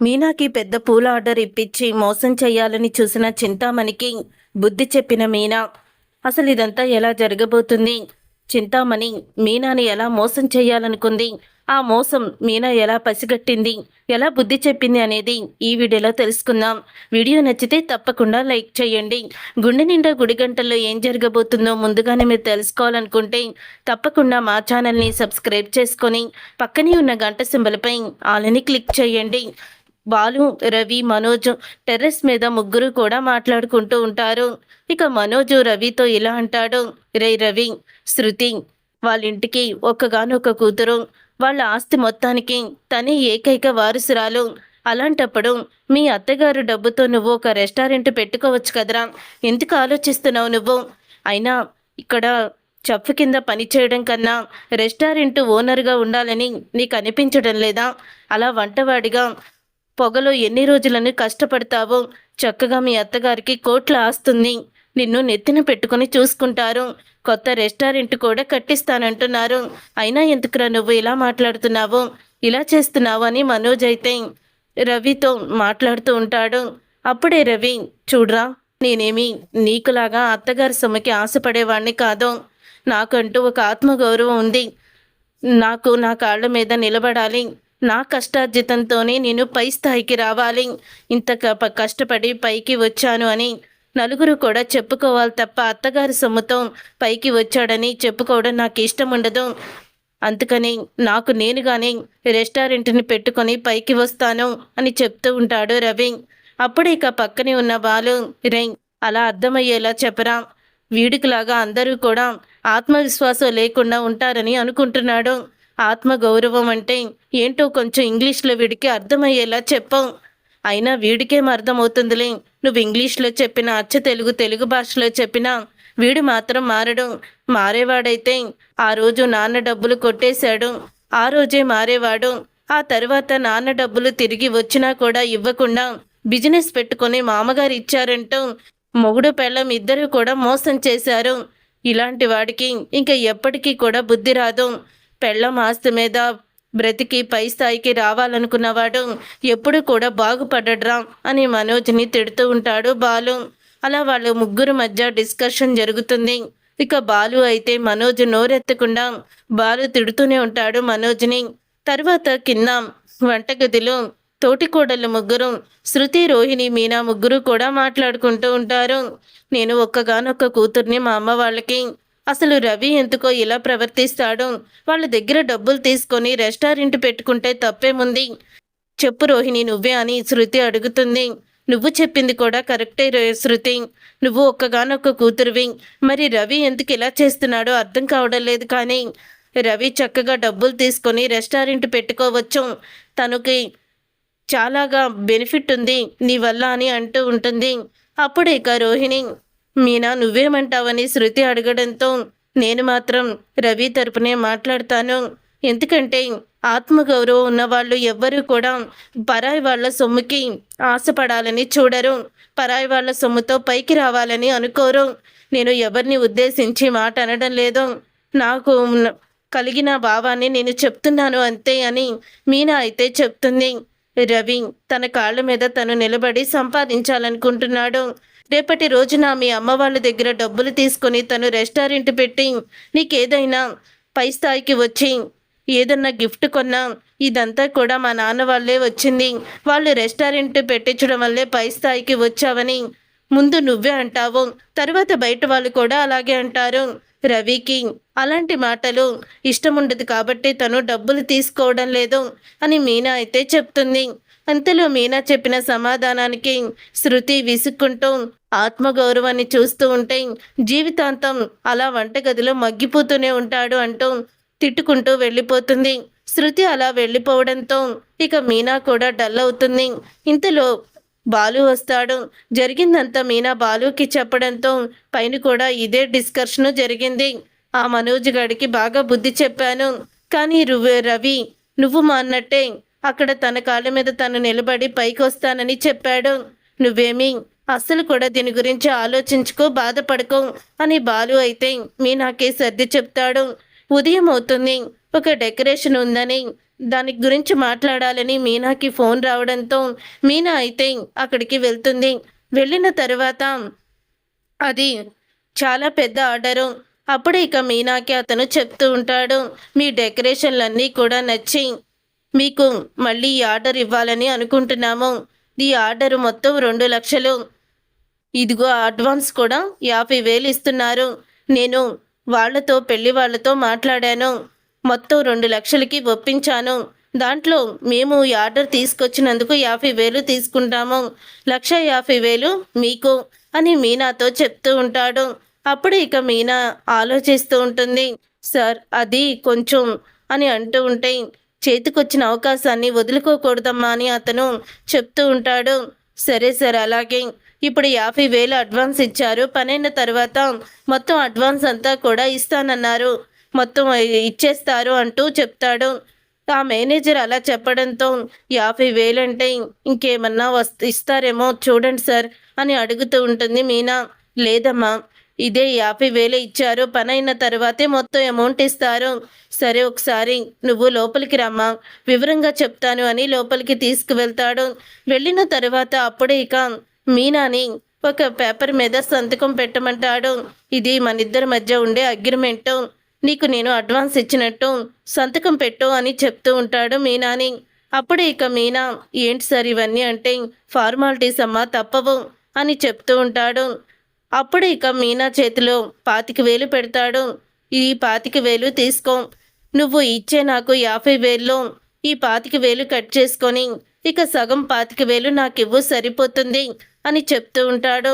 మీనాకి పెద్ద పూల ఆర్డర్ ఇప్పించి మోసం చెయ్యాలని చూసిన చింతామణికి బుద్ధి చెప్పిన మీనా అసలు ఇదంతా ఎలా జరగబోతుంది? చింతామణి మీనాని ఎలా మోసం చెయ్యాలనుకుంది? ఆ మోసం మీనా ఎలా పసిగట్టింది, ఎలా బుద్ధి చెప్పింది అనేది ఈ వీడియోలో తెలుసుకుందాం. వీడియో నచ్చితే తప్పకుండా లైక్ చేయండి. గుండె నిండా గుడిగంటల్లో ఏం జరగబోతుందో ముందుగానే మీరు తెలుసుకోవాలనుకుంటే తప్పకుండా మా ఛానల్ని సబ్స్క్రైబ్ చేసుకొని పక్కనే ఉన్న గంట సింబల్పై ఆలని క్లిక్ చేయండి. బాలు, రవి, మనోజ్ టెర్రస్ మీద ముగ్గురు కూడా మాట్లాడుకుంటూ ఉంటారు. ఇక మనోజు రవితో ఇలా అంటాడు, రే రవి, శృతి వాళ్ళింటికి ఒక్కగానొక్క కూతురు, వాళ్ళ ఆస్తి మొత్తానికి తనే ఏకైక వారసురాలు. అలాంటప్పుడు మీ అత్తగారు డబ్బుతో నువ్వు ఒక రెస్టారెంట్ పెట్టుకోవచ్చు కదరా, ఎందుకు ఆలోచిస్తున్నావు నువ్వు? అయినా ఇక్కడ చెప్పు కింద పని చేయడం కన్నా రెస్టారెంట్ ఓనర్గా ఉండాలని నీకు అనిపించడం లేదా? అలా వంటవాడిగా పొగలో ఎన్ని రోజులని కష్టపడతావో, చక్కగా మీ అత్తగారికి కోట్ల ఆస్తుంది, నిన్ను నెత్తిన పెట్టుకుని చూసుకుంటారు, కొత్త రెస్టారెంట్ కూడా కట్టిస్తానంటున్నారు. అయినా ఎందుకురా నువ్వు ఇలా మాట్లాడుతున్నావు, ఇలా చేస్తున్నావు అని మనోజ్ అయితే రవితో మాట్లాడుతూ ఉంటాడు. అప్పుడే రవి, చూడ్రా, నేనేమి నీకులాగా అత్తగారి సొమ్ముకి ఆశపడేవాణ్ణి కాదు. నాకంటూ ఒక ఆత్మగౌరవం ఉంది. నాకు నా కాళ్ళ మీద నిలబడాలి. నా కష్టార్జితంతోనే నేను పై స్థాయికి రావాలి. ఇంత కష్టపడి పైకి వచ్చాను అని నలుగురు కూడా చెప్పుకోవాలి తప్ప అత్తగారి సొమ్ముతో పైకి వచ్చాడని చెప్పుకోవడం నాకు ఇష్టం ఉండదు. అందుకని నాకు నేనుగానే రెస్టారెంట్ని పెట్టుకొని పైకి వస్తాను అని చెప్తూ ఉంటాడు రవి. అప్పుడు ఇక పక్కనే ఉన్న బాలు, రే, అలా అర్థమయ్యేలా చెప్పరా, వీడికిలాగా అందరూ కూడా ఆత్మవిశ్వాసం లేకుండా ఉంటారని అనుకుంటున్నాడు. ఆత్మగౌరవం అంటే ఏంటో కొంచెం ఇంగ్లీష్లో వీడికి అర్థమయ్యేలా చెప్పావు. అయినా వీడికేం అర్థమవుతుందిలే, నువ్వు ఇంగ్లీష్లో చెప్పినా తెలుగు భాషలో చెప్పినా వీడు మాత్రం మారడు. మారేవాడైతే ఆ రోజు నాన్న డబ్బులు కొట్టేశాడు, ఆ రోజే మారేవాడు. ఆ తర్వాత నాన్న డబ్బులు తిరిగి వచ్చినా కూడా ఇవ్వకుండా బిజినెస్ పెట్టుకొని మామగారు ఇచ్చారంటూ మొగుడు పెళ్ళం ఇద్దరు కూడా మోసం చేశారు. ఇలాంటి వాడికి ఇంకా ఎప్పటికీ కూడా బుద్ధి రాదు. పెళ్ళం ఆస్తి మీద బ్రతికి పై స్థాయికి రావాలనుకున్నవాడు ఎప్పుడు కూడా బాగుపడడ్రా అని మనోజ్ని తిడుతూ ఉంటాడు బాలు. అలా వాళ్ళ ముగ్గురు మధ్య డిస్కషన్ జరుగుతుంది. ఇక బాలు అయితే మనోజ్ నోరెత్తకుండా బాలు తిడుతూనే ఉంటాడు మనోజ్ని. తర్వాత కింద వంటగదిలో తోటికోడళ్ళు ముగ్గురు, శృతి, రోహిణి, మీనా ముగ్గురు కూడా మాట్లాడుకుంటూ ఉంటారు. నేను ఒక్కగానొక్క కూతుర్ని మా అమ్మ వాళ్ళకి, అసలు రవి ఎందుకో ఇలా ప్రవర్తిస్తాడు, వాళ్ళ దగ్గర డబ్బులు తీసుకొని రెస్టారెంట్ పెట్టుకుంటే తప్పేముంది చెప్పు రోహిణి, నువ్వే అని శృతి అడుగుతుంది. నువ్వు చెప్పింది కూడా కరెక్టే శృతి, నువ్వు ఒక్కగానొక్క కూతురువి, మరి రవి ఎందుకు ఇలా చేస్తున్నాడో అర్థం కావడం లేదు. కానీ రవి చక్కగా డబ్బులు తీసుకొని రెస్టారెంట్ పెట్టుకోవచ్చు, తనకి చాలాగా బెనిఫిట్ ఉంది నీ వల్ల అని అంటూ ఉంటుంది. అప్పుడు ఇక రోహిణి, మీనా నువ్వేమంటావని శృతి అడగడంతో నేను మాత్రం రవి తరపునే మాట్లాడతాను. ఎందుకంటే ఆత్మగౌరవం ఉన్నవాళ్ళు ఎవ్వరూ కూడా పరాయి వాళ్ళ సొమ్ముకి ఆశపడాలని చూడరు, పరాయి వాళ్ళ సొమ్ముతో పైకి రావాలని అనుకోరు. నేను ఎవరిని ఉద్దేశించి మాట అనడం లేదు, నాకు కలిగిన భావాన్ని నేను చెప్తున్నాను అంతే అని మీనా అయితే చెప్తుంది. రవి తన కాళ్ళ మీద తను నిలబడి సంపాదించాలనుకుంటున్నాడు. రేపటి రోజున మీ అమ్మ వాళ్ళ దగ్గర డబ్బులు తీసుకొని తను రెస్టారెంట్ పెట్టి నీకేదైనా పై స్థాయికి వచ్చి ఏదన్నా గిఫ్ట్ కొన్నా ఇదంతా కూడా మా నాన్న వాళ్ళే వచ్చింది, వాళ్ళు రెస్టారెంట్ పెట్టించడం వల్లే పై స్థాయికి వచ్చావని ముందు నువ్వే అంటావు, తర్వాత బయట వాళ్ళు కూడా అలాగే అంటారు. రవికి అలాంటి మాటలు ఇష్టం ఉండదు కాబట్టి తను డబ్బులు తీసుకోవడం లేదు అని మీనా అయితే చెప్తుంది. అంతలో మీనా చెప్పిన సమాధానానికి శృతి విసుక్కుంటూ ఆత్మగౌరవాన్ని చూస్తూ ఉంటే జీవితాంతం అలా వంటగదిలో మగ్గిపోతూనే ఉంటాడు అంటూ తిట్టుకుంటూ వెళ్ళిపోతుంది. శృతి అలా వెళ్ళిపోవడంతో ఇక మీనా కూడా డల్ అవుతుంది. ఇంతలో బాలు వస్తాడు. జరిగిందంతా మీనా బాలుకి చెప్పడంతో పైన కూడా ఇదే డిస్కషన్ జరిగింది. ఆ మనోజ్ గడికి బాగా బుద్ధి చెప్పాను, కానీ రవి నువ్వు మా అన్నట్టే అక్కడ తన కాళ్ళ మీద తను నిలబడి పైకి వస్తానని చెప్పాడు. నువ్వేమీ అస్సలు కూడా దీని గురించి ఆలోచించుకో, బాధపడుకో అని బాలు అయితే మీనాకే సర్ది చెప్తాడు. ఉదయం అవుతుంది. ఒక డెకరేషన్ ఉందని దాని గురించి మాట్లాడాలని మీనాకి ఫోన్ రావడంతో మీనా అయితే అక్కడికి వెళ్తుంది. వెళ్ళిన తర్వాత అది చాలా పెద్ద ఆర్డరు. అప్పుడు ఇక మీనాకి అతను చెప్తూ ఉంటాడు, మీ డెకరేషన్లన్నీ కూడా నచ్చి మీకు మళ్ళీ ఈ ఆర్డర్ ఇవ్వాలని అనుకుంటున్నాము. ఈ ఆర్డర్ మొత్తం 2 లక్షలు. ఇదిగో అడ్వాన్స్ కూడా 50,000 ఇస్తున్నారు. నేను పెళ్లి వాళ్ళతో మాట్లాడాను. మొత్తం 2 లక్షలకి ఒప్పించాను. దాంట్లో మేము ఈ ఆర్డర్ తీసుకొచ్చినందుకు 50,000 తీసుకుంటాము. 1,50,000 మీకు అని మీనాతో చెప్తూ ఉంటాడు. అప్పుడు ఇక మీనా ఆలోచిస్తూ ఉంటుంది. సార్ అది కొంచెం అని అంటూ ఉంటే, చేతికొచ్చిన అవకాశాన్ని వదులుకోకూడదమ్మా అని అతను చెప్తూ ఉంటాడు. సరే సార్ అలాగే. ఇప్పుడు 50,000 అడ్వాన్స్ ఇచ్చారు. పనైన తర్వాత మొత్తం అడ్వాన్స్ అంతా కూడా ఇస్తానన్నారు. మొత్తం ఇచ్చేస్తారు అంటూ చెప్తాడు. ఆ మేనేజర్ అలా చెప్పడంతో 50,000 అంటే ఇంకేమన్నా ఇస్తారేమో చూడండి సార్ అని అడుగుతూ ఉంటుంది మీనా. లేదమ్మా, ఇదే 50,000 ఇచ్చారు. పనైన తర్వాతే మొత్తం అమౌంట్ ఇస్తారు. సరే ఒకసారి నువ్వు లోపలికి రమ్మా, వివరంగా చెప్తాను అని లోపలికి తీసుకువెళ్తాడు. వెళ్ళిన తర్వాత అప్పుడే ఇక మీనాని ఒక పేపర్ మీద సంతకం పెట్టమంటాడు. ఇది మనిద్దరి మధ్య ఉండే అగ్రిమెంటు. నీకు నేను అడ్వాన్స్ ఇచ్చినట్టు సంతకం పెట్టు అని చెప్తూ ఉంటాడు మీనాని. అప్పుడు ఇక మీనా, ఏంటి సార్ ఇవన్నీ అంటే, ఫార్మాలిటీస్ అమ్మా తప్పవు అని చెప్తూ ఉంటాడు. అప్పుడు ఇక మీనా చేతిలో 25,000 పెడతాడు. ఈ 25,000 తీసుకో. నువ్వు ఇచ్చే నాకు 50,000లో ఈ 25,000 కట్ చేసుకొని ఇక సగం 25,000 నాకివ్వు, సరిపోతుంది అని చెప్తూ ఉంటాడు.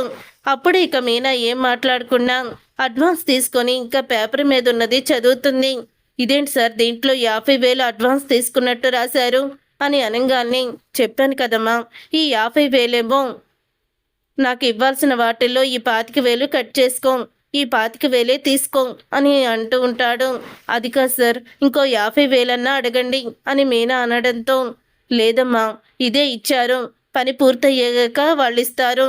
అప్పుడు ఇక మీనా ఏం మాట్లాడకుండా అడ్వాన్స్ తీసుకొని ఇంకా పేపర్ మీద ఉన్నది చదువుతుంది. ఇదేంటి సార్, దీంట్లో 50,000 అడ్వాన్స్ తీసుకున్నట్టు రాశారు అని అనగానే, చెప్పాను కదమ్మా, ఈ 50,000 ఏమో నాకు ఇవ్వాల్సిన వాటిల్లో ఈ 25,000 కట్ చేసుకో, ఈ 25,000 తీసుకో అని అంటూ ఉంటాడు. అది కాదు సార్, ఇంకో 50,000 అన్నా అడగండి అని మీనా అనడంతో, లేదమ్మా ఇదే ఇచ్చారు, పని పూర్తయ్యాక వాళ్ళు ఇస్తారు,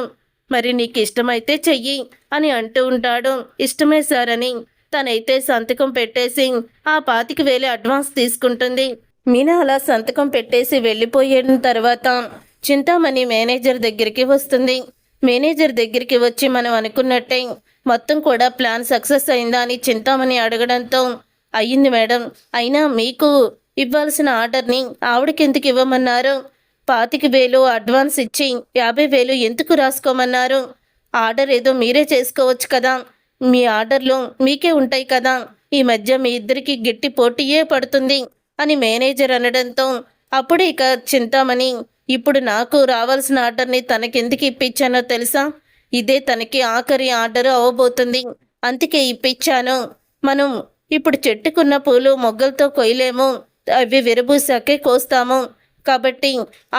మరి నీకు ఇష్టమైతే చెయ్యి అని అంటూ ఉంటాడు. ఇష్టమే సార్ అని తనైతే సంతకం పెట్టేసి ఆ 25,000 అడ్వాన్స్ తీసుకుంటుంది. మీనా అలా సంతకం పెట్టేసి వెళ్ళిపోయిన తర్వాత చింతామణి మేనేజర్ దగ్గరికి వస్తుంది. మేనేజర్ దగ్గరికి వచ్చి మనం అనుకున్నట్టే మొత్తం కూడా ప్లాన్ సక్సెస్ అయిందా అని చింతామణి అడగడంతో, అయ్యింది మేడం, అయినా మీకు ఇవ్వాల్సిన ఆర్డర్ని ఆవిడకి ఎందుకు ఇవ్వమన్నారు? 25,000 అడ్వాన్స్ ఇచ్చి 50,000 ఎందుకు రాసుకోమన్నారు? ఆర్డర్ ఏదో మీరే చేసుకోవచ్చు కదా, మీ ఆర్డర్లు మీకే ఉంటాయి కదా, ఈ మధ్య మీ ఇద్దరికి గట్టి పోటీయే పడుతుంది అని మేనేజర్ అనడంతో, అప్పుడు ఇక చింతామణి, ఇప్పుడు నాకు రావాల్సిన ఆర్డర్ని తనకెందుకు ఇప్పించానో తెలుసా? ఇదే తనకి ఆఖరి ఆర్డర్ అవ్వబోతుంది, అందుకే ఇప్పించాను. మనం ఇప్పుడు చెట్టుకున్న పూలు మొగ్గలతో కొయ్యలేము, అవి విరబూసాకే కోస్తాము. కాబట్టి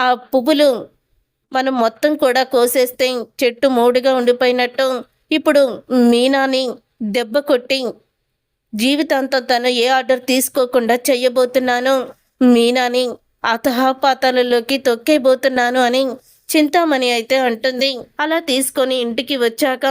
ఆ పువ్వులు మనం మొత్తం కూడా కోసేస్తే చెట్టు మూడుగా ఉండిపోయినట్టు. ఇప్పుడు మీనాని దెబ్బ కొట్టి జీవితాంతం తను ఏ ఆర్డర్ తీసుకోకుండా చెయ్యబోతున్నాను, మీనాని అతహాపాతాలలోకి తొక్కేబోతున్నాను అని చింతామణి అయితే అంటుంది. అలా తీసుకొని ఇంటికి వచ్చాక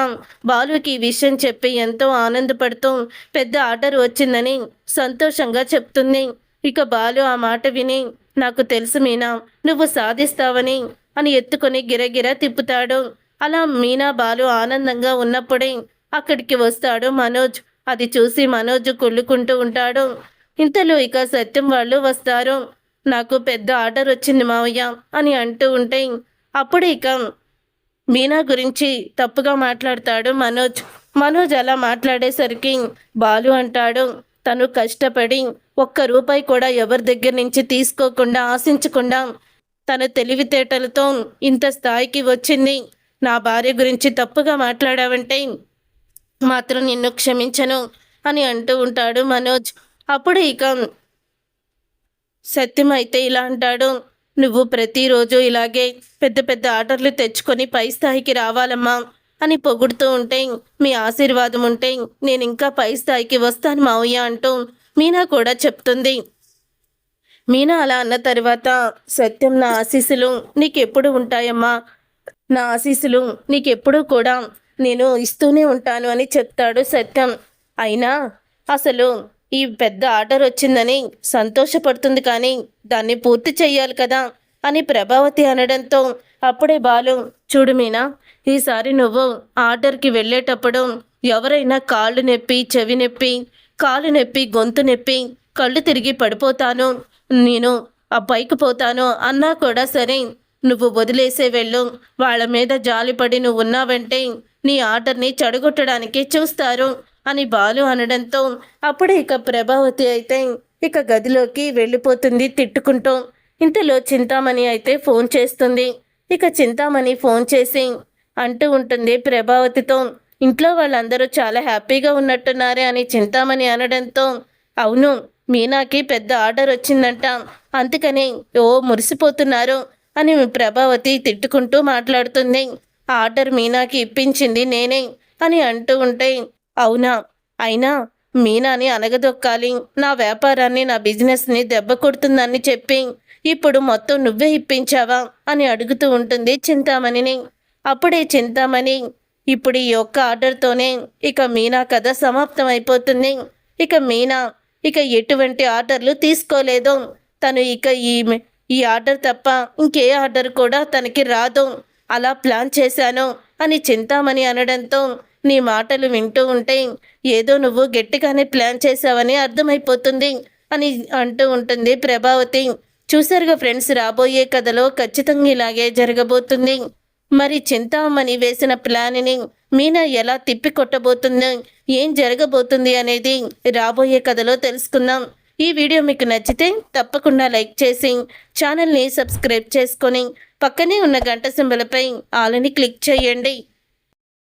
బాలుకి ఈ విషయం చెప్పి ఎంతో ఆనందపడుతూ పెద్ద ఆర్డర్ వచ్చిందని సంతోషంగా చెప్తుంది. ఇక బాలు ఆ మాట విని, నాకు తెలుసు మీనా, నువ్వు సాధిస్తావని అని ఎత్తుకొని గిరగిర తిప్పుతాడు. అలా మీనా బాలు ఆనందంగా ఉన్నప్పుడే అక్కడికి వస్తాడు మనోజ్. అది చూసి మనోజ్ కుళ్ళుకుంటూ ఉంటాడు. ఇంతలో ఇక సత్యం వాళ్ళు వస్తారు. నాకు పెద్ద ఆర్డర్ వచ్చింది మావయ్య అని అంటూ ఉంటే, అప్పుడు ఇక మీనా గురించి తప్పుగా మాట్లాడతాడు మనోజ్. మనోజ్ అలా మాట్లాడేసరికి బాలు అంటాడు, తను కష్టపడి ₹1 కూడా ఎవరి దగ్గర నుంచి తీసుకోకుండా ఆశించకుండా తన తెలివితేటలతో ఇంత స్థాయికి వచ్చింది. నా భార్య గురించి తప్పుగా మాట్లాడావంటే మాత్రం నిన్ను క్షమించను అని అంటూ ఉంటాడు మనోజ్. అప్పుడు ఇక సత్యం అయితే ఇలా అంటాడు, నువ్వు ప్రతిరోజు ఇలాగే పెద్ద పెద్ద ఆర్డర్లు తెచ్చుకొని పై స్థాయికి రావాలమ్మా అని పొగుడుతూ ఉంటే, మీ ఆశీర్వాదం ఉంటే నేను ఇంకా పై స్థాయికి వస్తాను మావయ్య అంటూ మీనా కూడా చెప్తుంది. మీనా అలా అన్న తర్వాత, సత్యం నా ఆశీస్సులు నీకెప్పుడు ఉంటాయమ్మా, నా ఆశీస్సులు నీకెప్పుడు కూడా నేను ఇస్తూనే ఉంటాను అని చెప్తాడు సత్యం. అయినా అసలు ఈ పెద్ద ఆర్డర్ వచ్చిందని సంతోషపడుతుంది, కానీ దాన్ని పూర్తి చెయ్యాలి కదా అని ప్రభావతి అనడంతో అప్పుడే బాలు, చూడు మీనా, ఈసారి నువ్వు ఆర్డర్కి వెళ్ళేటప్పుడు ఎవరైనా కాళ్ళు నొప్పి, చెవి నొప్పి, కాలు నొప్పి, గొంతు నొప్పి, కళ్ళు తిరిగి పడిపోతాను, నేను ఆ పైకి పోతాను అన్నా కూడా సరే, నువ్వు వదిలేసే వెళ్ళు. వాళ్ళ మీద జాలిపడి నువ్వు ఉన్నావంటే నీ ఆర్డర్ని చెడగొట్టడానికి చూస్తారు అని బాలు అనడంతో అప్పుడే ఇక ప్రభావతి అయితే ఇక గదిలోకి వెళ్ళిపోతుంది తిట్టుకుంటూ. ఇంతలో చింతామణి అయితే ఫోన్ చేస్తుంది. ఇక చింతామణి ఫోన్ చేసి అంటూ ఉంటుంది ప్రభావతితో, ఇంట్లో వాళ్ళందరూ చాలా హ్యాపీగా ఉన్నట్టున్నారే అని చింతామణి అనడంతో, అవును, మీనాకి పెద్ద ఆర్డర్ వచ్చిందంట, అందుకని మురిసిపోతున్నారు అని ప్రభావతి తిట్టుకుంటూ మాట్లాడుతుంది. ఆర్డర్ మీనాకి ఇప్పించింది నేనే అని అంటూ ఉంటే, అవునా, అయినా మీనాని అనగదొక్కాలి, నా వ్యాపారాన్ని, నా బిజినెస్ని దెబ్బ కొడుతుందని చెప్పి ఇప్పుడు మొత్తం నువ్వే ఇప్పించావా అని అడుగుతూ ఉంటుంది చింతామణిని. అప్పుడే చింతామణి, ఇప్పుడు ఈ ఒక్క ఆర్డర్తోనే ఇక మీనా కథ సమాప్తం అయిపోతుంది. ఇక మీనా ఇక ఎటువంటి ఆర్డర్లు తీసుకోలేదు. తను ఇక ఈ ఆర్డర్ తప్ప ఇంకే ఆర్డర్ కూడా తనకి రాదు, అలా ప్లాన్ చేశాను అని చింతామణి అనడంతో, నీ మాటలు వింటూ ఉంటే ఏదో నువ్వు గట్టిగానే ప్లాన్ చేశావని అర్థమైపోతుంది అని అంటూ ఉంటుంది ప్రభావతి. చూసారుగా ఫ్రెండ్స్, రాబోయే కథలో ఖచ్చితంగా ఇలాగే జరగబోతుంది. మరి చింతామణి వేసిన ప్లాన్ని మీనా ఎలా తిప్పి కొట్టబోతుందో, ఏం జరగబోతుంది అనేది రాబోయే కథలో తెలుసుకుందాం. ఈ వీడియో మీకు నచ్చితే తప్పకుండా లైక్ చేసి ఛానల్ని సబ్స్క్రైబ్ చేసుకొని పక్కనే ఉన్న గంట సింబల్పై ఆల్ అని క్లిక్ చేయండి.